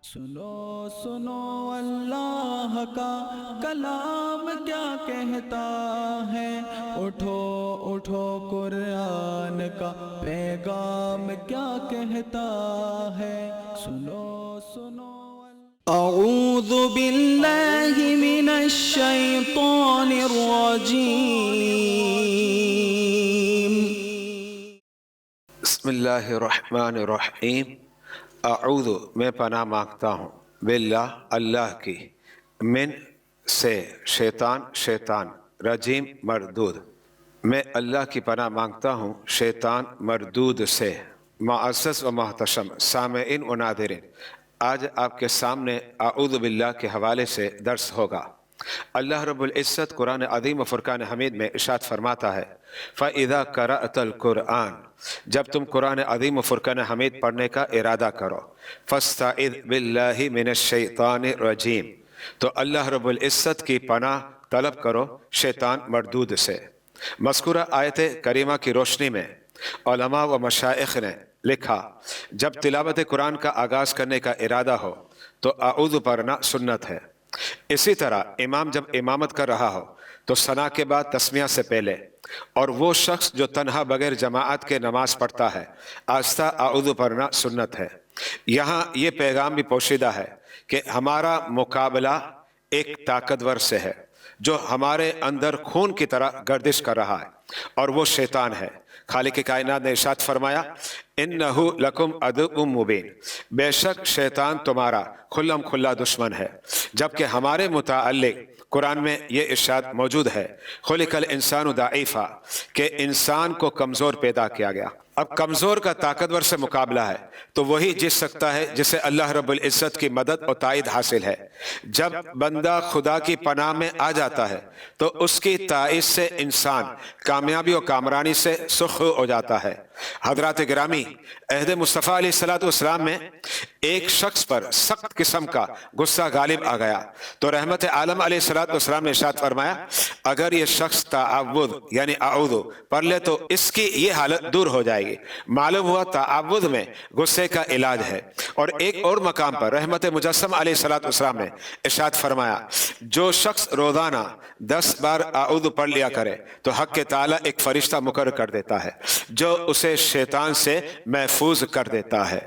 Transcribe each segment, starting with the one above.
سنو سنو اللہ کا کلام کیا کہتا ہے، اٹھو اٹھو قرآن کا پیغام کیا کہتا ہے، سنو سنو اعوذ باللہ من الشیطان الرجیم۔ بسم اللہ الرحمن الرحیم۔ اعوذ میں پناہ مانگتا ہوں، باللہ اللہ کی، من سے شیطان رجیم مردود، میں اللہ کی پناہ مانگتا ہوں شیطان مردود سے۔ معزز و محتشم سامعین و ناظرین، آج آپ کے سامنے اعوذ باللہ کے حوالے سے درس ہوگا۔ اللہ رب العزت قرآن عظیم و فرقان حمید میں ارشاد فرماتا ہے، فَإِذَا قَرَأْتَ الْقُرْآنَ، جب تم قرآن عظیم و فرقان حمید پڑھنے کا ارادہ کرو، فَاسْتَعِذْ بِاللَّهِ مِنَ الشَّيْطَانِ الرَّجِيمِ، تو اللہ رب العزت کی پناہ طلب کرو شیطان مردود سے۔ مذکورہ آیت کریمہ کی روشنی میں علماء و مشائخ نے لکھا، جب تلاوت قرآن کا آغاز کرنے کا ارادہ ہو تو اعوذ پڑھنا سنت ہے۔ اسی طرح امام جب امامت کر رہا ہو تو ثنا کے بعد تسمیہ سے پہلے، اور وہ شخص جو تنہا بغیر جماعت کے نماز پڑھتا ہے آہستہ اعوذ پڑھنا سنت ہے۔ یہاں یہ پیغام بھی پوشیدہ ہے کہ ہمارا مقابلہ ایک طاقتور سے ہے جو ہمارے اندر خون کی طرح گردش کر رہا ہے، اور وہ شیطان ہے۔ خالق کائنات نے ارشاد فرمایا، اِنَّهُ لَكُمْ عَدُوٌّ مُّبِينٌ، بے شک شیطان تمہارا کھلم کھلا دشمن ہے۔ جبکہ ہمارے متعلق قرآن میں یہ ارشاد موجود ہے، خُلِقَ الْإِنسَانُ ضَعِيفًا، کہ انسان کو کمزور پیدا کیا گیا۔ اب کمزور کا طاقتور سے مقابلہ ہے تو وہی جیت سکتا ہے جسے اللہ رب العزت کی مدد اور تائید حاصل ہے۔ جب بندہ خدا کی پناہ میں آ جاتا ہے تو اس کی تائید سے انسان کامیابی و کامرانی سے سرخرو ہو جاتا ہے۔ حضرات گرامی، عہد مصطفیٰ علیہ السلام میں ایک شخص پر سخت قسم کا غصہ غالب آ گیا تو رحمت عالم علیہ السلام نے ارشاد فرمایا، اگر یہ شخص تعوذ یعنی اعوذ پڑھ لے تو اس کی یہ حالت دور ہو جائے گی۔ معلوم ہوا تعوذ میں غصے کا علاج ہے۔ اور ایک اور مقام پر رحمت مجسم علیہ السلام نے ارشاد فرمایا، جو شخص روزانہ 10 بار اعوذ پڑھ لیا کرے تو حق تعالی ایک فرشتہ مقرر کر دیتا ہے جو اسے شیطان سے محفوظ کر دیتا ہے۔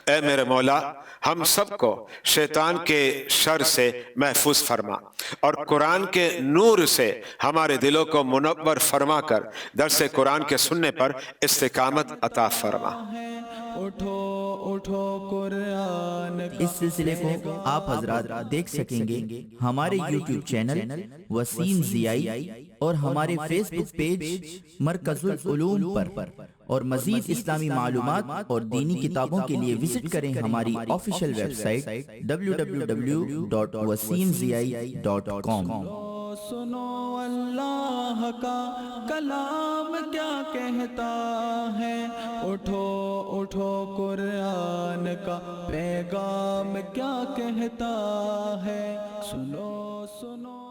اے میرے مولا، ہم سب کو شیطان کے شر سے محفوظ فرما، اور قرآن کے نور سے ہمارے دلوں کو منور فرما کر درس قرآن کے سننے پر استقامت عطا فرما۔ اٹھو اٹھو قرآن کا۔ اس سلسلے کو آپ حضرات دیکھ سکیں گے ہمارے یوٹیوب چینل وسیم ضیائی اور ہمارے فیس بک پیج مرکز العلوم پر، اور مزید اسلامی معلومات اور دینی کتابوں کے لیے وزٹ کریں ہماری آفیشیل ویب سائٹ www.wasimziai.com۔ سنو اللہ کا کلام کیا کہتا ہے، اٹھو اٹھو قرآن کا پیغام کیا کہتا ہے، سنو سنو